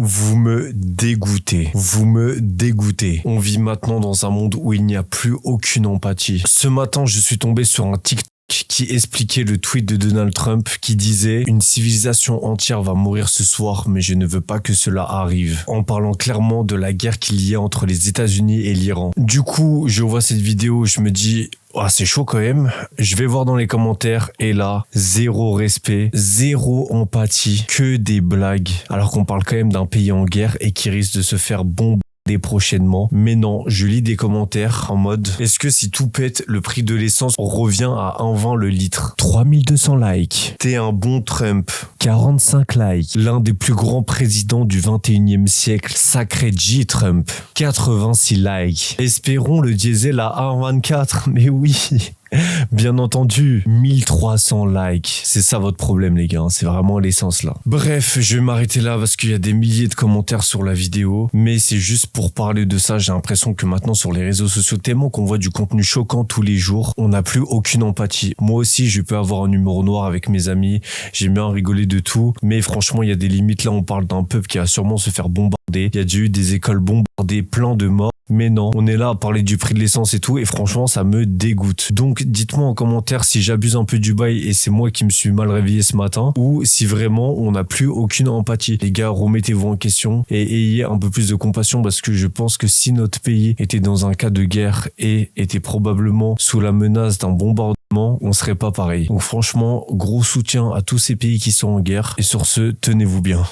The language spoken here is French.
Vous me dégoûtez. Vous me dégoûtez. On vit maintenant dans un monde où il n'y a plus aucune empathie. Ce matin, je suis tombé sur un TikTok qui expliquait le tweet de Donald Trump qui disait « Une civilisation entière va mourir ce soir, mais je ne veux pas que cela arrive », en parlant clairement de la guerre qu'il y a entre les États-Unis et l'Iran. Du coup, je vois cette vidéo, je me dis « Ah, c'est chaud quand même ». Je vais voir dans les commentaires et là, zéro respect, zéro empathie, que des blagues. Alors qu'on parle quand même d'un pays en guerre et qui risque de se faire bombarder prochainement. Mais non, je lis des commentaires en mode est-ce que si tout pète, le prix de l'essence revient à 1,20 le litre? 3200 likes. T'es un bon Trump. 45 likes. L'un des plus grands présidents du 21e siècle. Sacré G Trump. 86 likes. Espérons le diesel à 1,24. Mais oui. Bien entendu, 1300 likes. C'est ça votre problème les gars, c'est vraiment l'essence là. Bref, je vais m'arrêter là parce qu'il y a des milliers de commentaires sur la vidéo, mais c'est juste pour parler de ça. J'ai l'impression que maintenant sur les réseaux sociaux, tellement qu'on voit du contenu choquant tous les jours, on n'a plus aucune empathie. Moi aussi, je peux avoir un humour noir avec mes amis, j'aime bien rigoler de tout, mais franchement, il y a des limites. Là, on parle d'un peuple qui va sûrement se faire bombarder. Il y a déjà eu des écoles bombardées, plein de morts. Mais non, on est là à parler du prix de l'essence et tout, et franchement, ça me dégoûte. Donc, dites-moi en commentaire si j'abuse un peu du bail et c'est moi qui me suis mal réveillé ce matin, ou si vraiment on n'a plus aucune empathie. Les gars, remettez-vous en question et ayez un peu plus de compassion parce que je pense que si notre pays était dans un cas de guerre et était probablement sous la menace d'un bombardement, on serait pas pareil. Donc franchement, gros soutien à tous ces pays qui sont en guerre, et sur ce, tenez-vous bien.